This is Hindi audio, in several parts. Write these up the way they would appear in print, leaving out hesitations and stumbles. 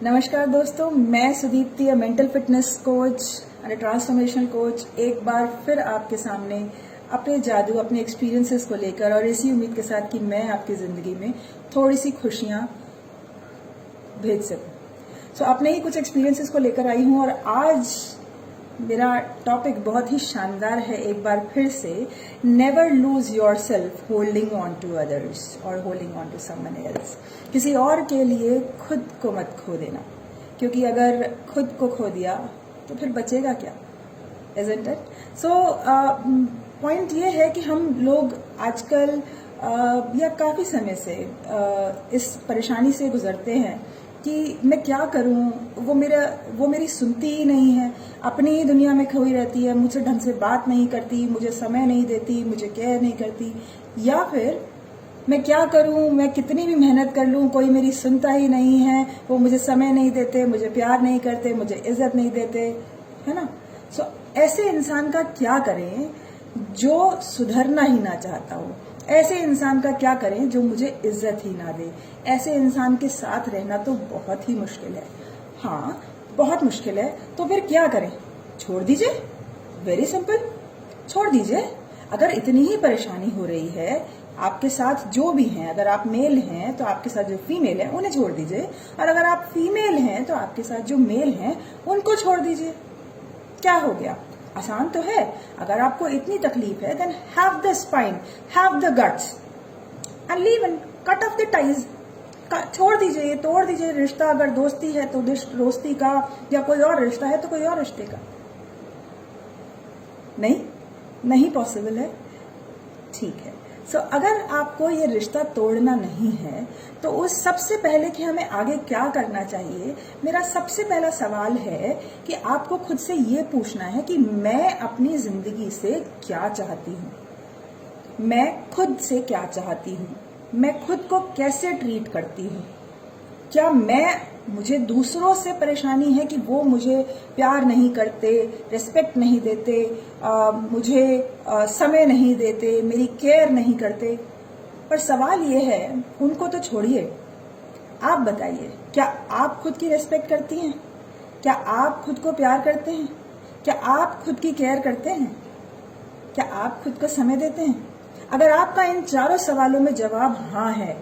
नमस्कार दोस्तों, मैं Sudipti, mental fitness coach and transformational coach, एक बार फिर आपके सामने अपने जादू, अपने एक्सपीरियंसेस को लेकर और इसी उम्मीद के साथ कि मैं आपकी ज़िंदगी में थोड़ी सी खुशियाँ भेज सकूँ। सो अपने ही कुछ एक्सपीरियंसेस को लेकर आई हूँ और आज मेरा टॉपिक बहुत ही शानदार है। एक बार फिर से, never lose yourself holding on to others और holding on to someone else. किसी और के लिए खुद को मत खो देना, क्योंकि अगर खुद को खो दिया तो फिर बचेगा क्या, isn't it? सो पॉइंट ये है कि हम लोग आजकल या काफ़ी समय से इस परेशानी से गुजरते हैं कि मैं क्या करूं, वो मेरी सुनती ही नहीं है, अपनी ही दुनिया में खोई रहती है, मुझसे ढंग से बात नहीं करती, मुझे समय नहीं देती, मुझे केयर नहीं करती। या फिर मैं क्या करूं, मैं कितनी भी मेहनत कर लूं, कोई मेरी सुनता ही नहीं है, वो मुझे समय नहीं देते, मुझे प्यार नहीं करते, मुझे इज्जत नहीं देते, है ना। सो ऐसे इंसान का क्या करें जो सुधरना ही ना चाहता हो? ऐसे इंसान का क्या करें जो मुझे इज्जत ही ना दे? ऐसे इंसान के साथ रहना तो बहुत ही मुश्किल है। हाँ, बहुत मुश्किल है। तो फिर क्या करें? छोड़ दीजिए, वेरी सिंपल, छोड़ दीजिए। अगर इतनी ही परेशानी हो रही है आपके साथ जो भी हैं, अगर आप मेल हैं तो आपके साथ जो फीमेल है उन्हें छोड़ दीजिए, और अगर आप फीमेल हैं तो आपके साथ जो मेल हैं उनको छोड़ दीजिए। क्या हो गया? आसान तो है। अगर आपको इतनी तकलीफ है, then have the spine, have the guts and leave and cut off the ties. छोड़ दीजिए, तोड़ दीजिए रिश्ता। अगर दोस्ती है तो दोस्ती का, या कोई और रिश्ता है तो कोई और रिश्ते का। नहीं पॉसिबल है। ठीक है। सो अगर आपको ये रिश्ता तोड़ना नहीं है तो उस सबसे पहले कि हमें आगे क्या करना चाहिए, मेरा सबसे पहला सवाल है कि आपको खुद से ये पूछना है कि मैं अपनी जिंदगी से क्या चाहती हूँ, मैं खुद से क्या चाहती हूँ, मैं खुद को कैसे ट्रीट करती हूँ। क्या मुझे दूसरों से परेशानी है कि वो मुझे प्यार नहीं करते, रिस्पेक्ट नहीं देते, मुझे समय नहीं देते, मेरी केयर नहीं करते? पर सवाल ये है, उनको तो छोड़िए, आप बताइए, क्या आप खुद की रिस्पेक्ट करती हैं? क्या आप खुद को प्यार करते हैं? क्या आप खुद की केयर करते हैं? क्या आप खुद को समय देते हैं? अगर आपका इन चारों सवालों में जवाब हाँ है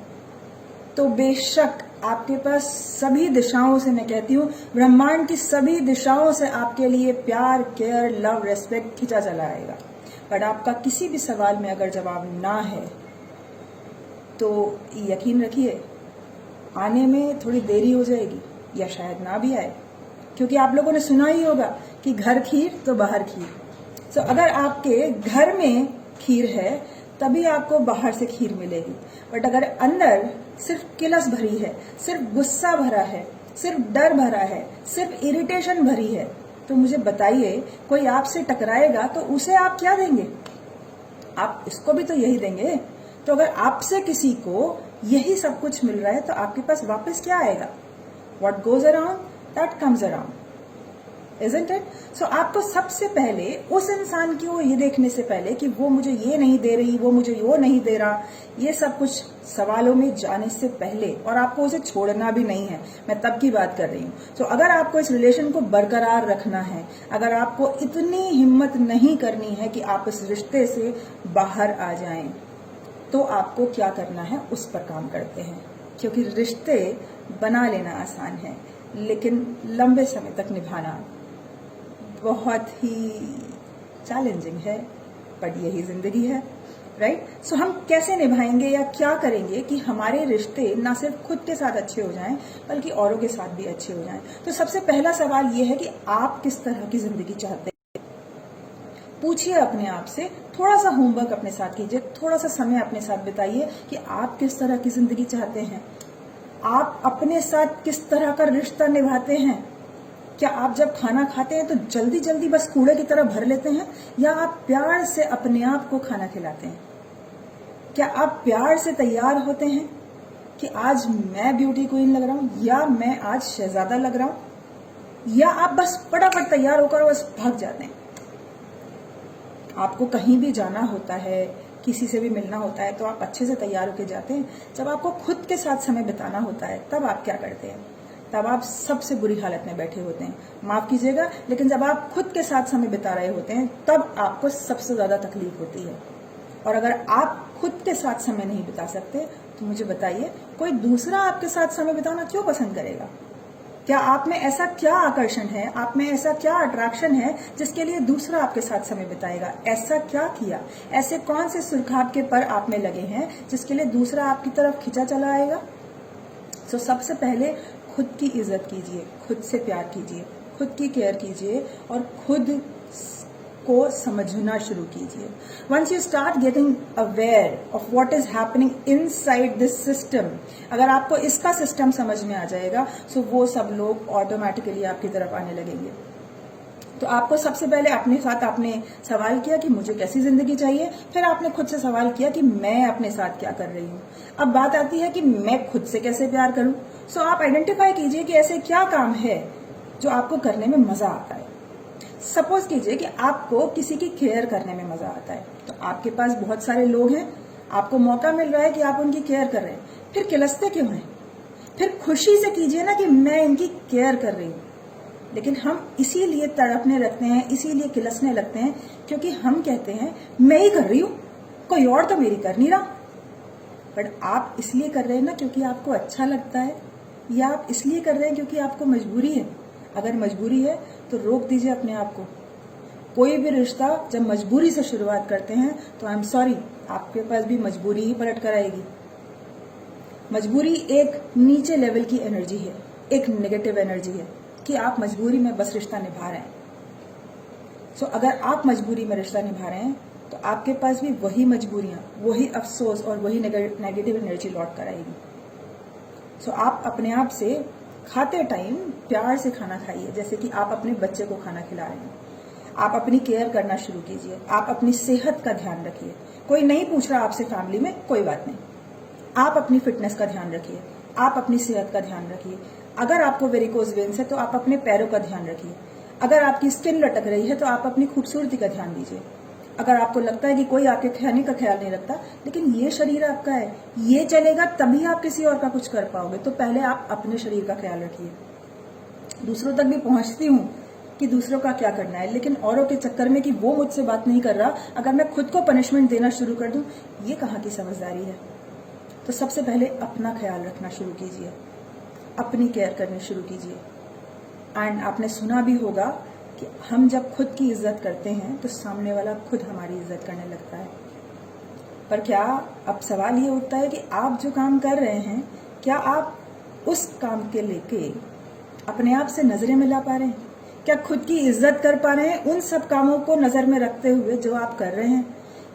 तो बेशक आपके पास सभी दिशाओं से, मैं कहती हूँ ब्रह्मांड की सभी दिशाओं से आपके लिए प्यार, केयर, लव, रेस्पेक्ट खींचा चला आएगा। बट आपका किसी भी सवाल में अगर जवाब ना है तो यकीन रखिए आने में थोड़ी देरी हो जाएगी, या शायद ना भी आए। क्योंकि आप लोगों ने सुना ही होगा कि घर खीर तो बाहर खीर। सो अगर आपके घर में खीर है तभी आपको बाहर से खीर मिलेगी। बट अगर अंदर सिर्फ किलस भरी है, सिर्फ गुस्सा भरा है, सिर्फ डर भरा है, सिर्फ इरिटेशन भरी है, तो मुझे बताइए, कोई आपसे टकराएगा तो उसे आप क्या देंगे? आप इसको भी तो यही देंगे। तो अगर आपसे किसी को यही सब कुछ मिल रहा है तो आपके पास वापस क्या आएगा? What goes around that comes around, isn't it? So आपको सबसे पहले उस इंसान को ये देखने से पहले कि वो मुझे ये नहीं दे रही, वो मुझे वो नहीं दे रहा, ये सब कुछ सवालों में जाने से पहले, और आपको उसे छोड़ना भी नहीं है, मैं तब की बात कर रही हूँ। So अगर आपको इस रिलेशन को बरकरार रखना है, अगर आपको इतनी हिम्मत नहीं करनी है कि आप इस रिश्ते से बाहर आ जाएं, तो आपको क्या करना है उस पर काम करते हैं। क्योंकि रिश्ते बना लेना आसान है, लेकिन लंबे समय तक निभाना बहुत ही चैलेंजिंग है। बट यही जिंदगी है, राइट? सो हम कैसे निभाएंगे या क्या करेंगे कि हमारे रिश्ते ना सिर्फ खुद के साथ अच्छे हो जाएं बल्कि औरों के साथ भी अच्छे हो जाएं? तो सबसे पहला सवाल ये है कि आप किस तरह की जिंदगी चाहते हैं। पूछिए अपने आप से, थोड़ा सा होमवर्क अपने साथ कीजिए, थोड़ा सा समय अपने साथ बिताइए कि आप किस तरह की जिंदगी चाहते हैं। आप अपने साथ किस तरह का रिश्ता निभाते हैं? क्या आप जब खाना खाते हैं तो जल्दी जल्दी बस कूड़े की तरह भर लेते हैं, या आप प्यार से अपने आप को खाना खिलाते हैं? क्या आप प्यार से तैयार होते हैं कि आज मैं ब्यूटी क्वीन लग रहा हूं, या मैं आज शहजादा लग रहा हूं? या आप बस फटाफट तैयार होकर बस भाग जाते हैं? आपको कहीं भी जाना होता है, किसी से भी मिलना होता है तो आप अच्छे से तैयार होकर जाते हैं। जब आपको खुद के साथ समय बिताना होता है तब आप क्या करते हैं? तब आप सबसे बुरी हालत में बैठे होते हैं, माफ कीजिएगा, लेकिन जब आप खुद के साथ समय बिता रहे होते हैं तब आपको सबसे ज्यादा तकलीफ होती है। और अगर आप खुद के साथ समय नहीं बिता सकते तो मुझे बताइए कोई दूसरा आपके साथ समय बिताना क्यों पसंद करेगा? क्या आप में ऐसा क्या आकर्षण है, आप में ऐसा क्या अट्रैक्शन है जिसके लिए दूसरा आपके साथ समय बिताएगा? ऐसा क्या किया, ऐसे कौन से सुरखाब के पर आप में लगे हैं जिसके लिए दूसरा आपकी तरफ खिंचा चला आएगा? तो सबसे पहले खुद की इज्जत कीजिए, खुद से प्यार कीजिए, खुद की केयर कीजिए और खुद को समझना शुरू कीजिए। Once you start getting aware of what is happening inside this system, अगर आपको इसका सिस्टम समझ में आ जाएगा तो वो सब लोग ऑटोमेटिकली आपकी तरफ आने लगेंगे। तो आपको सबसे पहले अपने साथ आपने सवाल किया कि मुझे कैसी जिंदगी चाहिए, फिर आपने खुद से सवाल किया कि मैं अपने साथ क्या कर रही हूँ। अब बात आती है कि मैं खुद से कैसे प्यार करूं। सो आप आइडेंटिफाई कीजिए कि ऐसे क्या काम है जो आपको करने में मजा आता है। सपोज कीजिए कि आपको किसी की केयर करने में मजा आता है, तो आपके पास बहुत सारे लोग हैं, आपको मौका मिल रहा है कि आप उनकी केयर कर रहे हैं, फिर किलसते क्यों हैं? फिर खुशी से कीजिए ना कि मैं इनकी केयर कर रही हूं। लेकिन हम इसीलिए तड़पने लगते हैं, इसीलिए किलसने लगते हैं क्योंकि हम कहते हैं मैं ही कर रही हूं, कोई और तो मेरी कर नहीं रहा। बट आप इसलिए कर रहे हैं ना क्योंकि आपको अच्छा लगता है, या आप इसलिए कर रहे हैं क्योंकि आपको मजबूरी है? अगर मजबूरी है तो रोक दीजिए अपने आप को। कोई भी रिश्ता जब मजबूरी से शुरुआत करते हैं तो आई एम सॉरी, आपके पास भी मजबूरी ही पलट कर आएगी। मजबूरी एक नीचे लेवल की एनर्जी है, एक नेगेटिव एनर्जी है कि आप मजबूरी में बस रिश्ता निभा रहे हैं। सो अगर आप मजबूरी में रिश्ता निभा रहे हैं तो आपके पास भी वही मजबूरियां, वही अफसोस और वही नेगेटिव एनर्जी लौट कर आएगी। सो आप अपने आप से खाते टाइम प्यार से खाना खाइए, जैसे कि आप अपने बच्चे को खाना खिला रहे हैं। आप अपनी केयर करना शुरू कीजिए, आप अपनी सेहत का ध्यान रखिए। कोई नहीं पूछ रहा आपसे फैमिली में, कोई बात नहीं, आप अपनी फिटनेस का ध्यान रखिए, आप अपनी सेहत का ध्यान रखिए। अगर आपको वेरिकोज वेन्स है तो आप अपने पैरों का ध्यान रखिए। अगर आपकी स्किन लटक रही है तो आप अपनी खूबसूरती का ध्यान दीजिए। अगर आपको लगता है कि कोई आपके खाने का ख्याल नहीं रखता, लेकिन ये शरीर आपका है, ये चलेगा तभी आप किसी और का कुछ कर पाओगे, तो पहले आप अपने शरीर का ख्याल रखिए। दूसरों तक भी पहुंचती हूँ कि दूसरों का क्या करना है, लेकिन औरों के चक्कर में कि वो मुझसे बात नहीं कर रहा, अगर मैं खुद को पनिशमेंट देना शुरू कर दूं, ये कहाँ की समझदारी है? तो सबसे पहले अपना ख्याल रखना शुरू कीजिए, अपनी केयर करनी शुरू कीजिए। एंड आपने सुना भी होगा कि हम जब खुद की इज्जत करते हैं तो सामने वाला खुद हमारी इज्जत करने लगता है। पर क्या अब सवाल ये उठता है कि आप जो काम कर रहे हैं, क्या आप उस काम के लेके अपने आप से नजरें मिला पा रहे हैं? क्या खुद की इज्जत कर पा रहे हैं उन सब कामों को नजर में रखते हुए जो आप कर रहे हैं?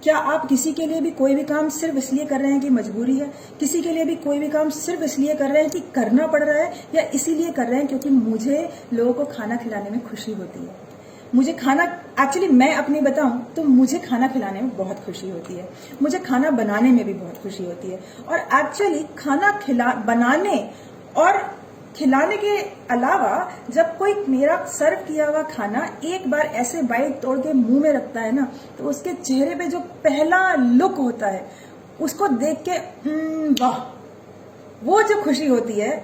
क्या आप किसी के लिए भी कोई भी काम सिर्फ इसलिए कर रहे हैं कि मजबूरी है? किसी के लिए भी कोई भी काम सिर्फ इसलिए कर रहे हैं कि करना पड़ रहा है, या इसीलिए कर रहे हैं क्योंकि मुझे लोगों को खाना खिलाने में खुशी होती है? मुझे खाना, एक्चुअली मैं अपनी बताऊं तो मुझे खाना खिलाने में बहुत खुशी होती है, मुझे खाना बनाने में भी बहुत खुशी होती है। और एक्चुअली खाना बनाने और खिलाने के अलावा जब कोई मेरा सर्व किया हुआ खाना एक बार ऐसे बाइट तोड़ के मुंह में रखता है ना, तो उसके चेहरे पे जो पहला लुक होता है उसको देख के वाह, वो जो खुशी होती है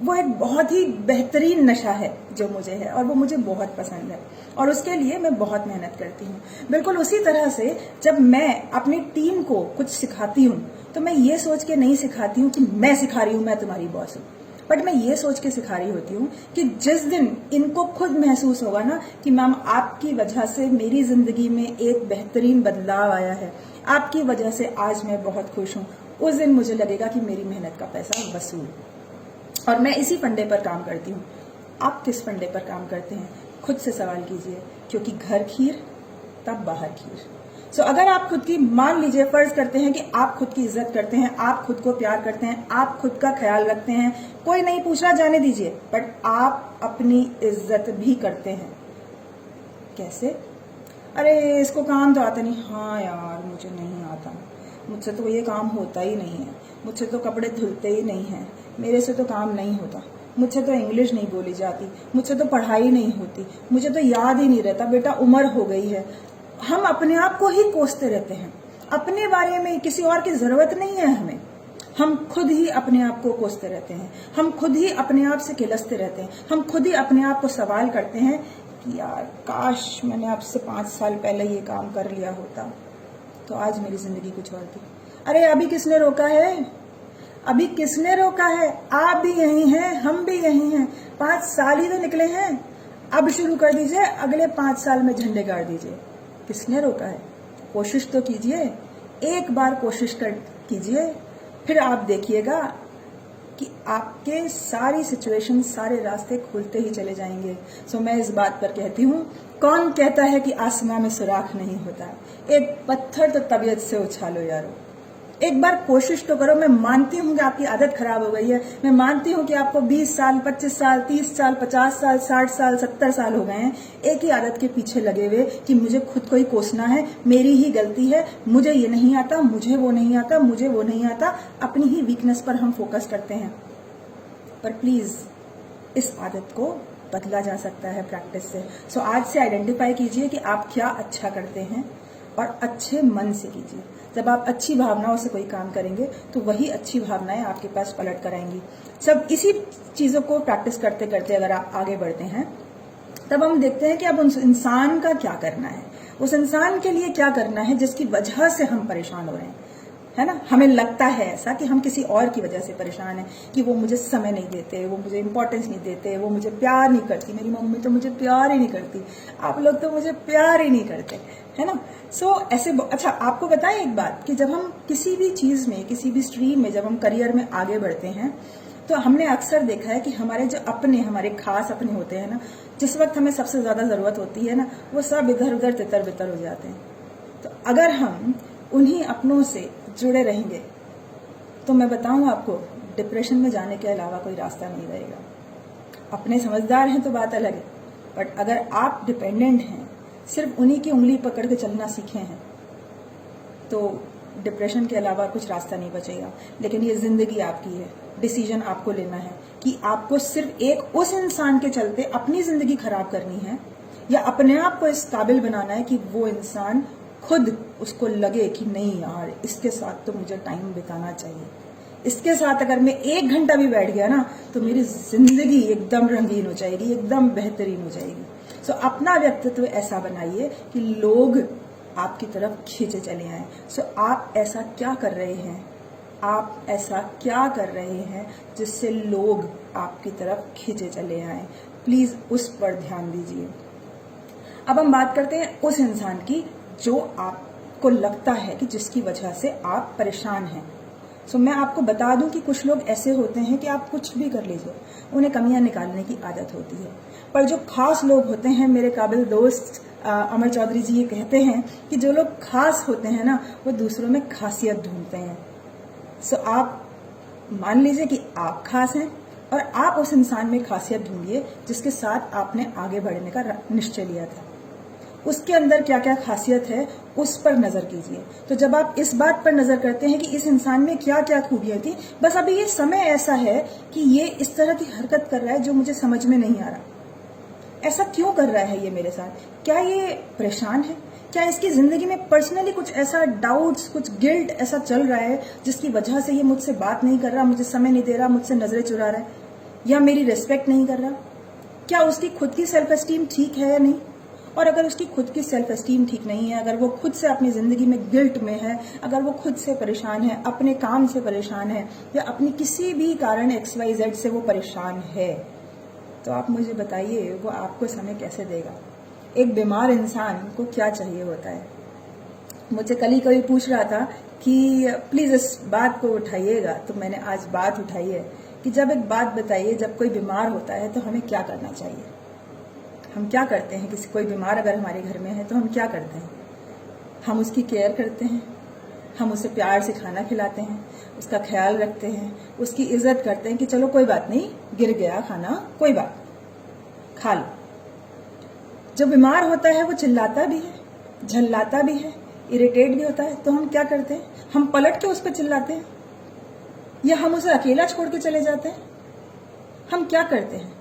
वो एक बहुत ही बेहतरीन नशा है जो मुझे है, और वो मुझे बहुत पसंद है, और उसके लिए मैं बहुत मेहनत करती हूँ। बिल्कुल उसी तरह से जब मैं अपनी टीम को कुछ सिखाती हूँ तो मैं ये सोच के नहीं सिखाती हूँ कि मैं सिखा रही हूँ, मैं तुम्हारी बॉस हूँ, बट मैं ये सोच के सिखा रही होती हूँ कि जिस दिन इनको खुद महसूस होगा ना कि मैम आपकी वजह से मेरी जिंदगी में एक बेहतरीन बदलाव आया है, आपकी वजह से आज मैं बहुत खुश हूँ, उस दिन मुझे लगेगा कि मेरी मेहनत का पैसा वसूल। और मैं इसी फंडे पर काम करती हूँ। आप किस फंडे पर काम करते हैं? खुद से सवाल कीजिए, क्योंकि घर खीर तब बाहर खीर। सो अगर आप खुद की, मान लीजिए फर्ज करते हैं कि आप खुद की इज्जत करते हैं, आप खुद को प्यार करते हैं, आप खुद का ख्याल रखते हैं, कोई नहीं पूछ रहा, जाने दीजिए, बट आप अपनी इज्जत भी करते हैं। कैसे? अरे इसको काम तो आता नहीं, हाँ यार मुझे नहीं आता, मुझसे तो ये काम होता ही नहीं है, मुझसे तो कपड़े धुलते ही नहीं है, मेरे से तो काम नहीं होता, मुझसे तो इंग्लिश नहीं बोली जाती, मुझसे तो पढ़ाई नहीं होती, मुझे तो याद ही नहीं रहता, बेटा उम्र हो गई है। हम अपने आप को ही कोसते रहते हैं, अपने बारे में किसी और की जरूरत नहीं है हमें। हम खुद ही अपने आप को कोसते रहते हैं, हम खुद ही अपने आप से किलसते रहते हैं, हम खुद ही अपने आप को सवाल करते हैं कि यार काश मैंने अब से 5 साल पहले ये काम कर लिया होता तो आज मेरी जिंदगी कुछ और थी। अरे अभी किसने रोका है? अभी किसने रोका है? आप भी यही हैं, हम भी यही हैं। 5 साल ही तो निकले हैं, अब शुरू कर दीजिए, अगले 5 साल में झंडे गाड़ दीजिए। किसने रोका है? कोशिश तो कीजिए, एक बार कोशिश कर कीजिए, फिर आप देखिएगा कि आपके सारी सिचुएशन, सारे रास्ते खुलते ही चले जाएंगे। सो मैं इस बात पर कहती हूँ, कौन कहता है कि आसमां में सुराख नहीं होता? एक पत्थर तो तबीयत से उछालो यारो, एक बार कोशिश तो करो। मैं मानती हूँ कि आपकी आदत खराब हो गई है, मैं मानती हूँ कि आपको 20 साल, 25 साल, 30 साल, 50 साल, 60 साल, 70 साल हो गए हैं एक ही आदत के पीछे लगे हुए कि मुझे खुद को ही कोसना है, मेरी ही गलती है, मुझे ये नहीं आता, मुझे वो नहीं आता, मुझे वो नहीं आता। अपनी ही वीकनेस पर हम फोकस करते हैं। पर प्लीज इस आदत को बदला जा सकता है प्रैक्टिस से। सो आज से आइडेंटिफाई कीजिए कि आप क्या अच्छा करते हैं और अच्छे मन से कीजिए। जब आप अच्छी भावनाओं से कोई काम करेंगे तो वही अच्छी भावनाएं आपके पास पलट कर आएंगी। सब इसी चीजों को प्रैक्टिस करते करते अगर आप आगे बढ़ते हैं तब हम देखते हैं कि अब उस इंसान का क्या करना है, उस इंसान के लिए क्या करना है जिसकी वजह से हम परेशान हो रहे हैं, है ना। हमें लगता है ऐसा कि हम किसी और की वजह से परेशान हैं, कि वो मुझे समय नहीं देते, वो मुझे इंपॉर्टेंस नहीं देते, वो मुझे प्यार नहीं करती, मेरी मम्मी तो मुझे प्यार ही नहीं करती, आप लोग तो मुझे प्यार ही नहीं करते, है ना। सो ऐसे अच्छा आपको बताएं एक बात कि जब हम किसी भी चीज में, किसी भी स्ट्रीम में, जब हम करियर में आगे बढ़ते हैं तो हमने अक्सर देखा है कि हमारे जो अपने, हमारे खास अपने होते हैं ना, जिस वक्त हमें सबसे ज्यादा जरूरत होती है ना, वो सब इधर उधर तितर बितर हो जाते हैं। तो अगर हम उन्हीं अपनों से जुड़े रहेंगे तो मैं बताऊं आपको, डिप्रेशन में जाने के अलावा कोई रास्ता नहीं रहेगा। अपने समझदार हैं तो बात अलग है, बट अगर आप डिपेंडेंट हैं, सिर्फ उन्हीं की उंगली पकड़ के चलना सीखे हैं, तो डिप्रेशन के अलावा कुछ रास्ता नहीं बचेगा। लेकिन ये जिंदगी आपकी है, डिसीजन आपको लेना है कि आपको सिर्फ एक उस इंसान के चलते अपनी जिंदगी खराब करनी है या अपने आप को इस काबिल बनाना है कि वो इंसान खुद उसको लगे कि नहीं यार इसके साथ तो मुझे टाइम बिताना चाहिए, इसके साथ अगर मैं 1 घंटा भी बैठ गया ना तो मेरी जिंदगी एकदम रंगीन हो जाएगी, एकदम बेहतरीन हो जाएगी। सो अपना व्यक्तित्व ऐसा बनाइए कि लोग आपकी तरफ खींचे चले आए। सो आप ऐसा क्या कर रहे हैं, आप ऐसा क्या कर रहे हैं जिससे लोग आपकी तरफ खींचे चले आए? प्लीज उस पर ध्यान दीजिए। अब हम बात करते हैं उस इंसान की जो आपको लगता है कि जिसकी वजह से आप परेशान हैं। सो मैं आपको बता दूं कि कुछ लोग ऐसे होते हैं कि आप कुछ भी कर लीजिए, उन्हें कमियां निकालने की आदत होती है। पर जो खास लोग होते हैं, मेरे काबिल दोस्त अमर चौधरी जी ये कहते हैं कि जो लोग खास होते हैं ना, वो दूसरों में खासियत ढूंढते हैं। सो आप मान लीजिए कि आप खास हैं और आप उस इंसान में खासियत ढूंढिए जिसके साथ आपने आगे बढ़ने का निश्चय लिया था। उसके अंदर क्या क्या खासियत है उस पर नजर कीजिए। तो जब आप इस बात पर नजर करते हैं कि इस इंसान में क्या क्या खूबियां थी, बस अभी ये समय ऐसा है कि ये इस तरह की हरकत कर रहा है जो मुझे समझ में नहीं आ रहा, ऐसा क्यों कर रहा है ये मेरे साथ, क्या ये परेशान है, क्या इसकी जिंदगी में पर्सनली कुछ ऐसा डाउट्स, कुछ गिल्ट ऐसा चल रहा है जिसकी वजह से ये मुझसे बात नहीं कर रहा, मुझे समय नहीं दे रहा, मुझसे नजरें चुरा रहा है, या मेरी रिस्पेक्ट नहीं कर रहा। क्या उसकी खुद की सेल्फ एस्टीम ठीक है या नहीं? और अगर उसकी खुद की सेल्फ एस्टीम ठीक नहीं है, अगर वो खुद से अपनी जिंदगी में गिल्ट में है, अगर वो खुद से परेशान है, अपने काम से परेशान है, या अपनी किसी भी कारण XYZ से वो परेशान है, तो आप मुझे बताइए वो आपको समय कैसे देगा? एक बीमार इंसान को क्या चाहिए होता है? मुझे कल ही कोई पूछ रहा था कि प्लीज इस बात को उठाइएगा, तो मैंने आज बात उठाई है कि जब एक बात बताइए, जब कोई बीमार होता है तो हमें क्या करना चाहिए? हम क्या करते हैं? किसी कोई बीमार अगर हमारे घर में है तो हम क्या करते हैं? हम उसकी केयर करते हैं, हम उसे प्यार से खाना खिलाते हैं, उसका ख्याल रखते हैं, उसकी इज्जत करते हैं कि चलो कोई बात नहीं, गिर गया खाना, कोई बात, खा लो। जब बीमार होता है वो चिल्लाता भी है, झल्लाता भी है, इरिटेट भी होता है, तो हम क्या करते हैं? हम पलट के उस पर चिल्लाते हैं या हम उसे अकेला छोड़ के चले जाते हैं? हम क्या करते हैं?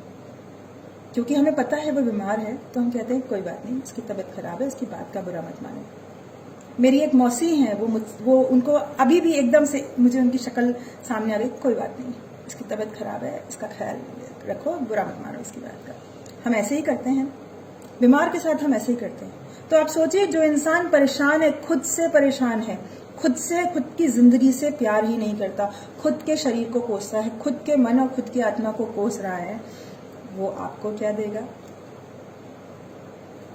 क्योंकि हमें पता है वो बीमार है तो हम कहते हैं कोई बात नहीं, उसकी तबीयत खराब है, उसकी बात का बुरा मत माने। मेरी एक मौसी है, वो उनको अभी भी एकदम से मुझे उनकी शक्ल सामने आ गई, कोई बात नहीं, इसकी तबीयत खराब है, इसका ख्याल रखो, बुरा मत मानो इसकी बात का। हम ऐसे ही करते हैं, बीमार के साथ हम ऐसे ही करते हैं। तो आप सोचिए, जो इंसान परेशान है, खुद से परेशान है, खुद से, खुद की जिंदगी से प्यार ही नहीं करता, खुद के शरीर को कोसता है, खुद के मन और खुद की आत्मा को कोस रहा है, वो आपको क्या देगा?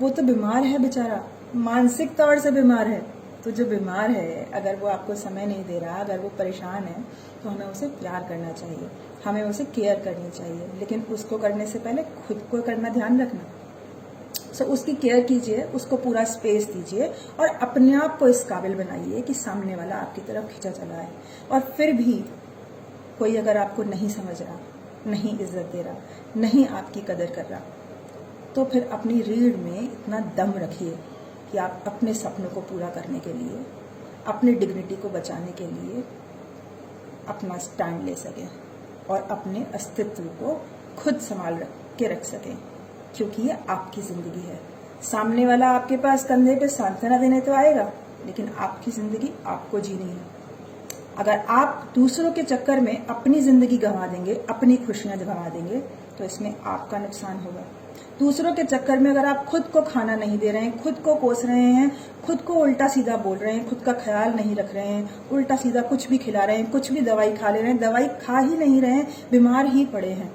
वो तो बीमार है बेचारा, मानसिक तौर से बीमार है। तो जो बीमार है, अगर वो आपको समय नहीं दे रहा, अगर वो परेशान है, तो हमें उसे प्यार करना चाहिए, हमें उसे केयर करनी चाहिए, लेकिन उसको करने से पहले खुद को करना ध्यान रखना। सो उसकी केयर कीजिए, उसको पूरा स्पेस दीजिए और अपने आप को इस काबिल बनाइए कि सामने वाला आपकी तरफ खिंचा चला है। और फिर भी कोई अगर आपको नहीं समझ रहा, नहीं इज्जत दे रहा, नहीं आपकी कदर कर रहा, तो फिर अपनी रीढ़ में इतना दम रखिए कि आप अपने सपनों को पूरा करने के लिए, अपनी डिग्निटी को बचाने के लिए अपना स्टैंड ले सकें और अपने अस्तित्व को खुद संभाल के रख सकें, क्योंकि ये आपकी जिंदगी है। सामने वाला आपके पास कंधे पे सांत्वना देने तो आएगा, लेकिन आपकी जिंदगी आपको जीनी है। अगर आप दूसरों के चक्कर में अपनी जिंदगी गंवा देंगे, अपनी खुशियां गंवा देंगे, तो इसमें आपका नुकसान होगा। दूसरों के चक्कर में अगर आप खुद को खाना नहीं दे रहे हैं, खुद को कोस रहे हैं, खुद को उल्टा सीधा बोल रहे हैं, खुद का ख्याल नहीं रख रहे हैं, उल्टा सीधा कुछ भी खिला रहे हैं, कुछ भी दवाई खा ले रहे हैं, दवाई खा ही नहीं रहे हैं, बीमार ही पड़े हैं,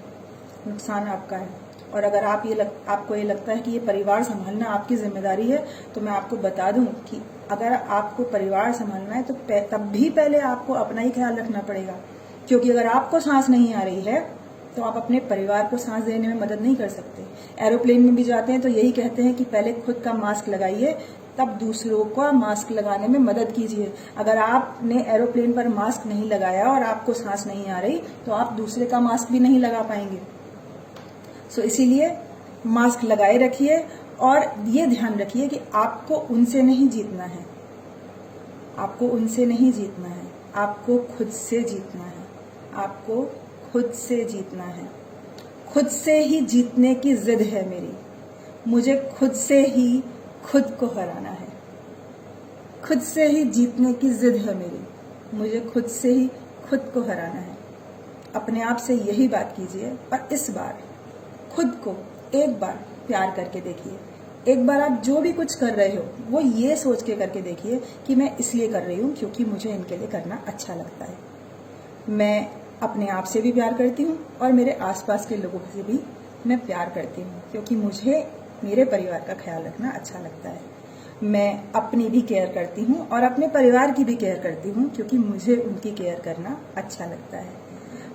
नुकसान आपका है। और अगर आपको ये लगता है कि ये परिवार संभालना आपकी जिम्मेदारी है, तो मैं आपको बता दूं कि अगर आपको परिवार संभालना है तो तब भी पहले आपको अपना ही ख्याल रखना पड़ेगा, क्योंकि अगर आपको सांस नहीं आ रही है तो आप अपने परिवार को सांस देने में मदद नहीं कर सकते। एरोप्लेन में भी जाते हैं तो यही कहते हैं कि पहले खुद का मास्क लगाइए, तब दूसरों को मास्क लगाने में मदद कीजिए। अगर आपने एरोप्लेन पर मास्क नहीं लगाया और आपको सांस नहीं आ रही, तो आप दूसरे का मास्क भी नहीं लगा पाएंगे। सो इसीलिए मास्क लगाए रखिए और ये ध्यान रखिए कि आपको उनसे नहीं जीतना है, आपको उनसे नहीं जीतना है, आपको खुद से जीतना है, आपको खुद से जीतना है। खुद से ही जीतने की जिद है मेरी, मुझे खुद से ही खुद को हराना है। खुद से ही जीतने की जिद है मेरी, मुझे खुद से ही खुद को हराना है। अपने आप से यही बात कीजिए और इस बार खुद को एक बार प्यार करके देखिए। एक बार आप जो भी कुछ कर रहे हो वो ये सोच के करके देखिए कि मैं इसलिए कर रही हूँ क्योंकि मुझे इनके लिए करना अच्छा लगता है। मैं अपने आप से भी प्यार करती हूँ और मेरे आसपास के लोगों से भी मैं प्यार करती हूँ, क्योंकि मुझे मेरे परिवार का ख्याल रखना अच्छा लगता है। मैं अपनी भी केयर करती हूँ और अपने परिवार की भी केयर करती हूँ, क्योंकि मुझे उनकी केयर करना अच्छा लगता है।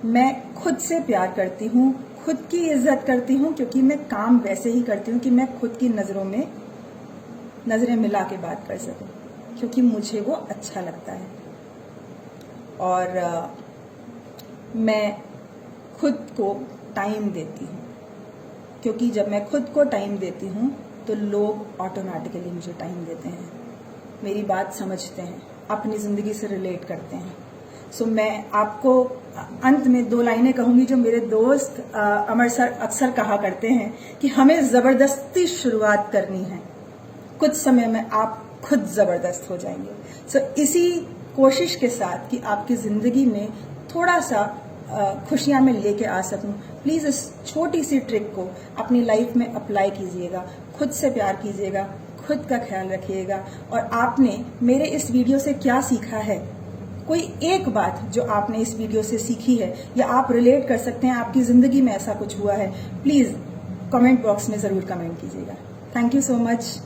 मैं खुद से प्यार करती हूँ, खुद की इज्जत करती हूँ, क्योंकि मैं काम वैसे ही करती हूँ कि मैं खुद की नज़रों में नज़रें मिला के बात कर सकूँ, क्योंकि मुझे वो अच्छा लगता है। और मैं खुद को टाइम देती हूँ, क्योंकि जब मैं खुद को टाइम देती हूँ तो लोग ऑटोमेटिकली मुझे टाइम देते हैं, मेरी बात समझते हैं, अपनी ज़िंदगी से रिलेट करते हैं। सो मैं आपको अंत में 2 लाइनें कहूंगी जो मेरे दोस्त अमर सर अक्सर कहा करते हैं कि हमें ज़बरदस्ती शुरुआत करनी है, कुछ समय में आप खुद ज़बरदस्त हो जाएंगे। सो इसी कोशिश के साथ कि आपकी ज़िंदगी में थोड़ा सा खुशियां मैं लेके आ सकूं, प्लीज़ इस छोटी सी ट्रिक को अपनी लाइफ में अप्लाई कीजिएगा। खुद से प्यार कीजिएगा, खुद का ख्याल रखिएगा। और आपने मेरे इस वीडियो से क्या सीखा है, कोई एक बात जो आपने इस वीडियो से सीखी है या आप रिलेट कर सकते हैं, आपकी ज़िंदगी में ऐसा कुछ हुआ है, प्लीज़ कमेंट बॉक्स में ज़रूर कमेंट कीजिएगा। Thank you so much.